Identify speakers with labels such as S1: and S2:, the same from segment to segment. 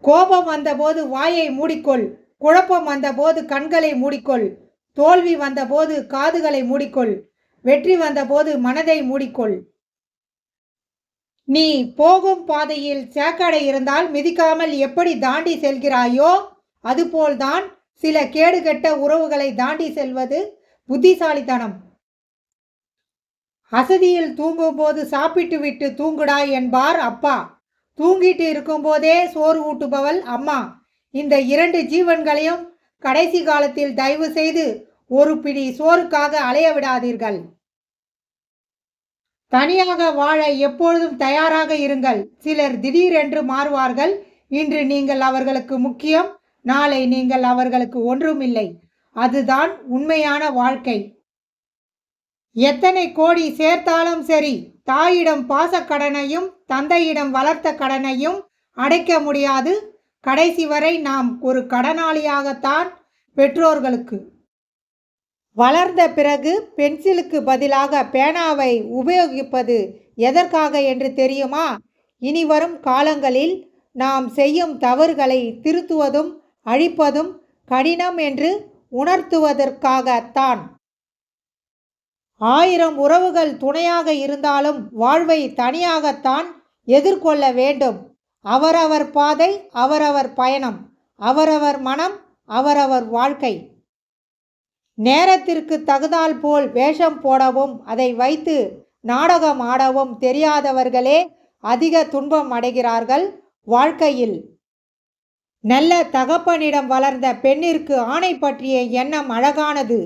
S1: கோபம் வந்தபோது வாயை மூடிக்கொள். குழப்பம் வந்தபோது கண்களை மூடிக்கொள். தோல்வி வந்தபோது காதுகளை மூடிக்கொள். வெற்றி வந்தபோது மனதை மூடிக்கொள். நீ போகும் பாதையில் சேக்கடை இருந்தால் மிதிக்காமல் எப்படி தாண்டி செல்கிறாயோ அதுபோல்தான் சில கேடுகெட்ட உறவுகளை தாண்டி செல்வது புத்திசாலித்தனம். அசதியில் தூங்கும்போது சாப்பிட்டு விட்டு தூங்குடா என்பார் அப்பா. தூங்கிட்டு இருக்கும்போதே சோறு ஊட்டுபவள் அம்மா. இந்த 2 ஜீவன்களையும் கடைசி காலத்தில் தயவு செய்து ஒரு பிடி சோறுக்காக அலைய விடாதீர்கள். தனியாக வாழ எப்பொழுதும் தயாராக இருங்கள். சிலர் திடீரென்று மாறுவார்கள். இன்று நீங்கள் அவர்களுக்கு முக்கியம், நாளை நீங்கள் அவர்களுக்கு ஒன்றுமில்லை. அதுதான் உண்மையான வாழ்க்கை. எத்தனை கோடி சேர்த்தாலும் சரி, தாயிடம் பாசக்கடனையும் தந்தையிடம் வளர்த்த கடனையும் அடைக்க முடியாது. கடைசி வரை நாம் ஒரு கடனாளியாகத்தான் பெற்றோர்களுக்கு. வளர்ந்த பிறகு பென்சிலுக்கு பதிலாக பேனாவை உபயோகிப்பது எதற்காக என்று தெரியுமா? இனி வரும் காலங்களில் நாம் செய்யும் தவறுகளை திருத்துவதும் அழிப்பதும் கடினம் என்று உணர்த்துவதற்காகத்தான். 1000 உறவுகள் துணையாக இருந்தாலும் வாழ்வை தனியாகத்தான் எதிர்கொள்ள வேண்டும். அவரவர் பாதை, அவரவர் பயணம், அவரவர் மனம், அவரவர் வாழ்க்கை. நேரத்திற்கு தகுந்தால் போல் வேஷம் போடவும் அதை வைத்து நாடகம் ஆடவும் தெரியாதவர்களே அதிக துன்பம் அடைகிறார்கள் வாழ்க்கையில். நல்ல தகப்பனிடம் வளர்ந்த பெண்ணிற்கு ஆணை பற்றிய எண்ணம் அழகானது.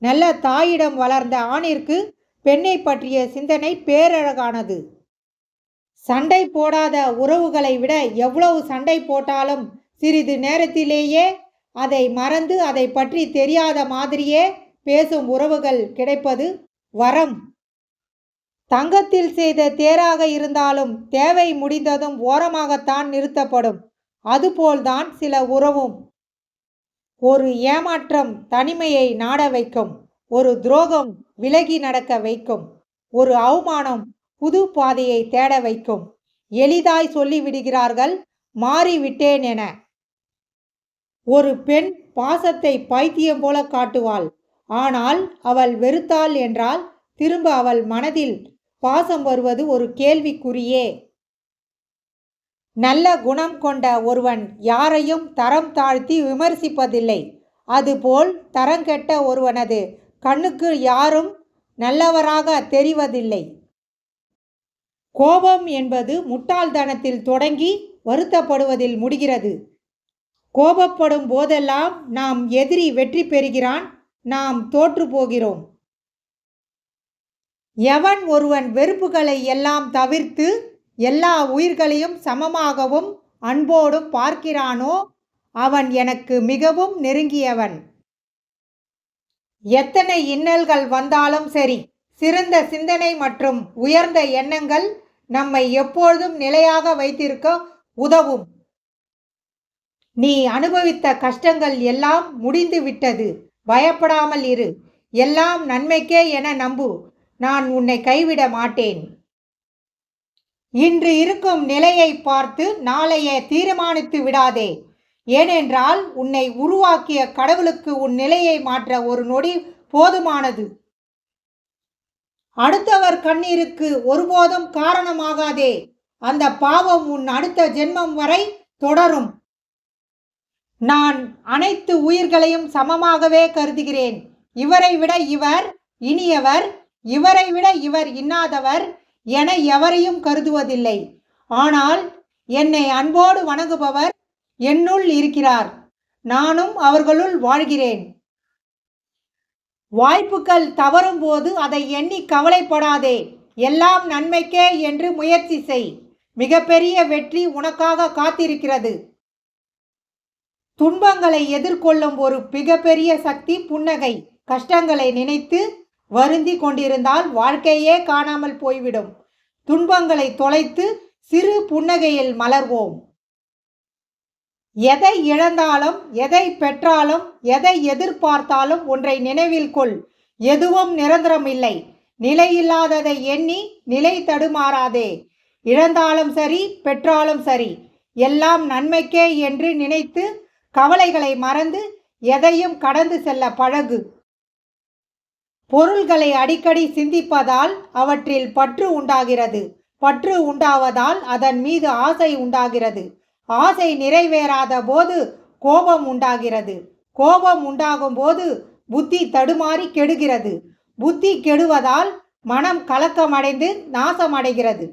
S1: நல்ல தாயிடம் வளர்ந்த ஆணிற்கு பெண்ணை பற்றிய சிந்தனை பேரழகானது. சண்டை போடாத உறவுகளை விட எவ்வளவு சண்டை போட்டாலும் சிறிது நேரத்திலேயே அதை மறந்து அதை பற்றி தெரியாத மாதிரியே பேசும் உறவுகள் கிடைப்பது வரம். தங்கத்தில் செய்த தேராக இருந்தாலும் தேவை முடிந்ததும் ஓரமாகத்தான் நிறுத்தப்படும். அதுபோல்தான் சில உறவும். ஒரு ஏமாற்றம் தனிமையை நாட வைக்கும். ஒரு துரோகம் விலகி நடக்க வைக்கும். ஒரு அவமானம் புது பாதையை தேட வைக்கும். எளிதாய் சொல்லிவிடுகிறார்கள் மாறிவிட்டேன் என. ஒரு பெண் பாசத்தை பைத்தியம் போல காட்டுவாள். ஆனால் அவள் வெறுத்தாள் என்றால் திரும்ப அவள் மனதில் பாசம் வருவது ஒரு கேள்விக்குறியே. நல்ல குணம் கொண்ட ஒருவன் யாரையும் தரம் தாழ்த்தி விமர்சிப்பதில்லை. அதுபோல் தரங்கெட்ட ஒருவனது கண்ணுக்கு யாரும் நல்லவராக தெரிவதில்லை. கோபம் என்பது முட்டாள்தனத்தில் தொடங்கி வருத்தப்படுவதில் முடிகிறது. கோபப்படும் போதெல்லாம் நாம் எதிரி வெற்றி பெறுகிறான், நாம் தோற்று போகிறோம். எவன் ஒருவன் வெறுப்புகளை எல்லாம் தவிர்த்து எல்லா உயிர்களையும் சமமாகவும் அன்போடும் பார்க்கிறானோ அவன் எனக்கு மிகவும் நெருங்கியவன். எத்தனை இன்னல்கள் வந்தாலும் சரி, சிறந்த சிந்தனை மற்றும் உயர்ந்த எண்ணங்கள் நம்மை எப்பொழுதும் நிலையாக வைத்திருக்க உதவும். நீ அனுபவித்த கஷ்டங்கள் எல்லாம் முடிந்து விட்டது. பயப்படாமல் இரு. எல்லாம் நன்மைக்கே என நம்பு. நான் உன்னை கைவிட மாட்டேன். இன்று இருக்கும் நிலையை பார்த்து நாளைய தீர்மானித்து விடாதே. ஏனென்றால் உன்னை உருவாக்கிய கடவுளுக்கு உன் நிலையை மாற்ற ஒரு நொடி போதுமானது. அடுத்தவர் கண்ணீருக்கு ஒருபோதும் காரணமாகாதே. அந்த பாவம் உன் அடுத்த ஜென்மம் வரை தொடரும். நான் அனைத்து உயிர்களையும் சமமாகவே கருதுகிறேன். இவரை விட இவர் இனியவர், இவரை விட இவர் இன்னாதவர் என எவரையும் கருதுவதில்லை. ஆனால் என்னை அன்போடு வணங்குபவர் என்னுள் இருக்கிறார். நானும் அவர்களுள் வாழ்கிறேன். வாய்ப்புகள் தவறும் போது அதை எண்ணி கவலைப்படாதே. எல்லாம் நன்மைக்கே என்று முயற்சி செய். மிகப்பெரிய வெற்றி உனக்காக காத்திருக்கிறது. துன்பங்களை எதிர்கொள்ளும் ஒரு மிகப்பெரிய சக்தி புன்னகை. கஷ்டங்களை நினைத்து வருந்தி கொண்டிருந்தால் வாழ்க்கையே காணாமல் போய்விடும். துன்பங்களை தொலைத்து சிறு புன்னகையில் மலர்வோம். எதை இழந்தாலும், எதை பெற்றாலும், எதை எதிர்பார்த்தாலும் ஒன்றை நினைவில் கொள். எதுவும் நிரந்தரமில்லை. நிலையில்லாததை எண்ணி நிலை தடுமாறாதே. இழந்தாலும் சரி, பெற்றாலும் சரி, எல்லாம் நன்மைக்கே என்று நினைத்து கவலைகளை மறந்து எதையும் கடந்து செல்ல பழகு. பொருள்களை அடிக்கடி சிந்திப்பதால் அவற்றில் பற்று உண்டாகிறது. பற்று உண்டாவதால் அதன் மீது ஆசை உண்டாகிறது. ஆசை நிறைவேறாத போது கோபம் உண்டாகிறது. கோபம் உண்டாகும் போது புத்தி தடுமாறி கெடுகிறது. புத்தி கெடுவதால் மனம் கலக்கமடைந்து நாசமடைகிறது.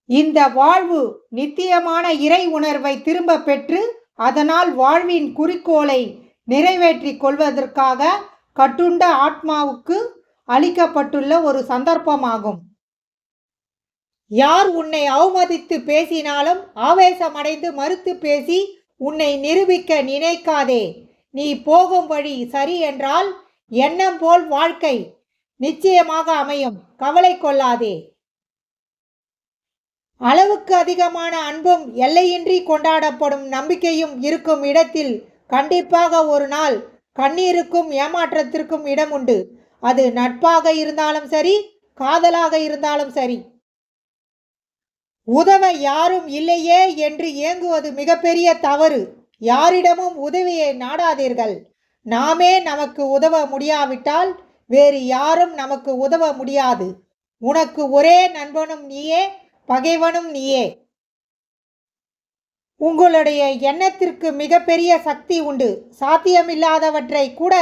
S1: இந்த வாழ்வு நித்தியமான இறை உணர்வை திரும்ப பெற்று அதனால் வாழ்வின் குறிக்கோளை நிறைவேற்றிக் கொள்வதற்காக கட்டுண்ட ஆத்மாவுக்கு அளிக்கப்பட்டுள்ள ஒரு சந்தர்ப்பமாகும். யார் உன்னை அவமதித்து பேசினாலும் ஆவேசமடைந்து மறுத்து பேசி உன்னை நிரூபிக்க நினைக்காதே. நீ போகும் வழி சரி என்றால் எண்ணம் போல் வாழ்க்கை நிச்சயமாக அமையும். கவலை கொள்ளாதே. அளவுக்கு அதிகமான அன்பும் எல்லையின்றி கொண்டாடப்படும் நம்பிக்கையும் இருக்கும் இடத்தில் கண்டிப்பாக ஒரு நாள் கண்ணீருக்கும் ஏமாற்றத்திற்கும் இடம் உண்டு. அது நட்பாக இருந்தாலும் சரி, காதலாக இருந்தாலும் சரி. உதவ யாரும் இல்லையே என்று ஏங்குவது மிகப்பெரிய தவறு. யாரிடமும் உதவியை நாடாதீர்கள். நாமே நமக்கு உதவ முடியாவிட்டால் வேறு யாரும் நமக்கு உதவ முடியாது. உனக்கு ஒரே நண்பனும் நீயே, பகைவனும் நீயே. உங்களுடைய எண்ணத்திற்கு மிகப்பெரிய சக்தி உண்டு. சாத்தியமில்லாதவற்றை கூட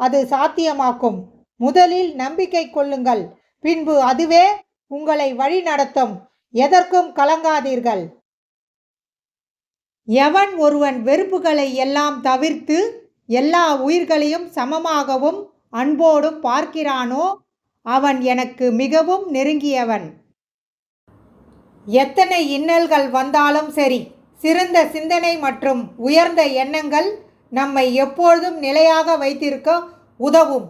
S1: அது சாத்தியமாக்கும். முதலில் நம்பிக்கை கொள்ளுங்கள், பின்பு அதுவே உங்களை வழி நடத்தும். எதற்கும் கலங்காதீர்கள். எவன் ஒருவன் வெறுப்புகளை எல்லாம் தவிர்த்து எல்லா உயிர்களையும் சமமாகவும் அன்போடும் பார்க்கிறானோ அவன் எனக்கு மிகவும் நெருங்கியவன். எத்தனை இன்னல்கள் வந்தாலும் சரி, சிறந்த சிந்தனை மற்றும் உயர்ந்த எண்ணங்கள் நம்மை எப்பொழுதும் நிலையாக வைத்திருக்க உதவும்.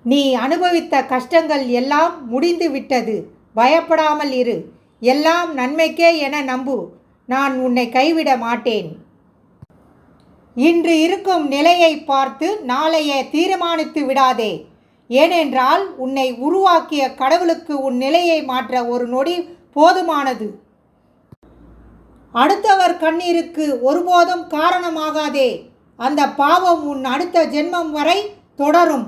S1: நீ அனுபவித்த கஷ்டங்கள் எல்லாம் முடிந்து விட்டது. பயப்படாமல் இரு. எல்லாம் நன்மைக்கே என நம்பு. நான் உன்னை கைவிட மாட்டேன். இன்று இருக்கும் நிலையை பார்த்து நாளைய தீர்மானித்து விடாதே. ஏனென்றால் உன்னை உருவாக்கிய கடவுளுக்கு உன் நிலையை மாற்ற ஒரு நொடி போதுமானது. அடுத்தவர் கண்ணீருக்கு ஒருபோதும் காரணமாகாதே. அந்த பாவம் உன் அடுத்த ஜென்மம் வரை தொடரும்.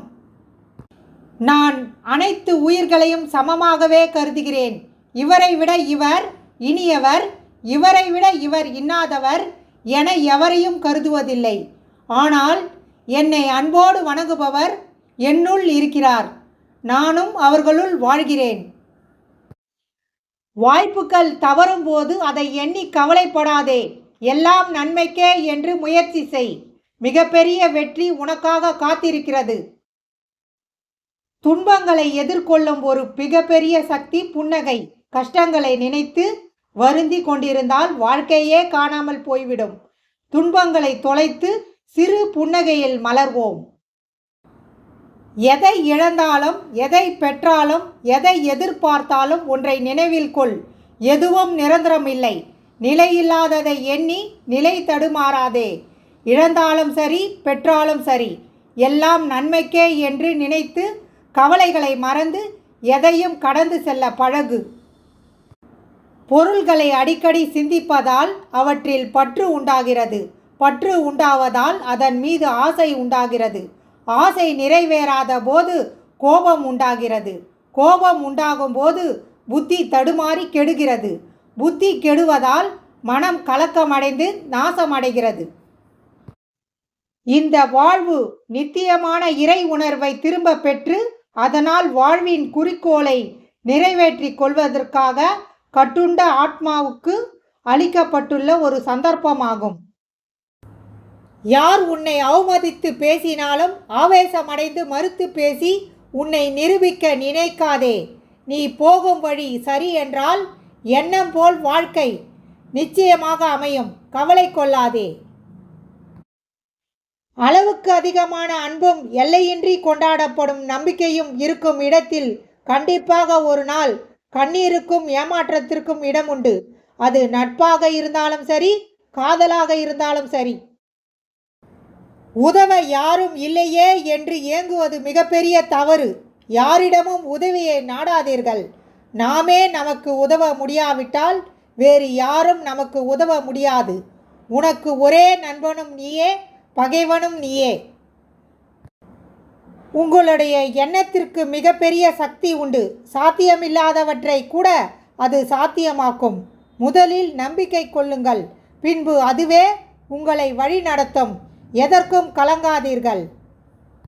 S1: நான் அனைத்து உயிர்களையும் சமமாகவே கருதுகிறேன். இவரை விட இவர் இனியவர், இவரை விட இவர் இன்னாதவர் என எவரையும் கருதுவதில்லை. ஆனால் என்னை அன்போடு வணங்குபவர் என்னுள் இருக்கிறார். நானும் அவர்களுள் வாழ்கிறேன். வாய்ப்புகள் தவறும் போது அதை எண்ணி கவலைப்படாதே. எல்லாம் நன்மைக்கே என்று முயற்சி செய். மிகப்பெரிய வெற்றி உனக்காக காத்திருக்கிறது. துன்பங்களை எதிர்கொள்ளும் ஒரு மிகப்பெரிய சக்தி புன்னகை. கஷ்டங்களை நினைத்து வருந்தி கொண்டிருந்தால் வாழ்க்கையே காணாமல் போய்விடும். துன்பங்களை தொலைத்து சிறு புன்னகையில் மலர்வோம். எதை இழந்தாலும், எதை பெற்றாலும், எதை எதிர்பார்த்தாலும் ஒன்றை நினைவில் கொள். எதுவும் நிரந்தரமில்லை. நிலையில்லாததை எண்ணி நிலை தடுமாறாதே. இழந்தாலும் சரி, பெற்றாலும் சரி, எல்லாம் நன்மைக்கே என்று நினைத்து கவலைகளை மறந்து எதையும் கடந்து செல்ல பழகு. பொருள்களை அடிக்கடி சிந்திப்பதால் அவற்றில் பற்று உண்டாகிறது. பற்று உண்டாவதால் அதன் மீது ஆசை உண்டாகிறது. ஆசை நிறைவேறாத போது கோபம் உண்டாகிறது. கோபம் உண்டாகும் போது புத்தி தடுமாறி கெடுகிறது. புத்தி கெடுவதால் மனம் கலக்கமடைந்து நாசமடைகிறது. இந்த வாழ்வு நித்தியமான இறை உணர்வை திரும்ப பெற்று அதனால் வாழ்வின் குறிக்கோளை நிறைவேற்றிக் கொள்வதற்காக கட்டுண்ட ஆத்மாவுக்கு அளிக்கப்பட்டுள்ள ஒரு சந்தர்ப்பமாகும். யார் உன்னை அவமதித்து பேசினாலும் ஆவேசமடைந்து மறுத்து பேசி உன்னை நிரூபிக்க நினைக்காதே. நீ போகும் வழி சரி என்றால் எண்ணம் போல் வாழ்க்கை நிச்சயமாக அமையும். கவலை கொள்ளாதே. அளவுக்கு அதிகமான அன்பும் எல்லையின்றி கொண்டாடப்படும் நம்பிக்கையும் இருக்கும் இடத்தில் கண்டிப்பாக ஒரு நாள் கண்ணீருக்கும் ஏமாற்றத்திற்கும் இடம் உண்டு. அது நட்பாக இருந்தாலும் சரி, காதலாக இருந்தாலும் சரி. உதவ யாரும் இல்லையே என்று ஏங்குவது மிகப்பெரிய தவறு. யாரிடமும் உதவியை நாடாதீர்கள். நாமே நமக்கு உதவ முடியாவிட்டால் வேறு யாரும் நமக்கு உதவ முடியாது. உனக்கு ஒரே நண்பனும் நீயே, பகைவனும் நீயே. உங்களுடைய எண்ணத்திற்கு மிகப்பெரிய சக்தி உண்டு. சாத்தியமில்லாதவற்றை கூட அது சாத்தியமாக்கும். முதலில் நம்பிக்கை கொள்ளுங்கள், பின்பு அதுவே உங்களை வழி நடத்தும். எதற்கும் கலங்காதீர்கள்.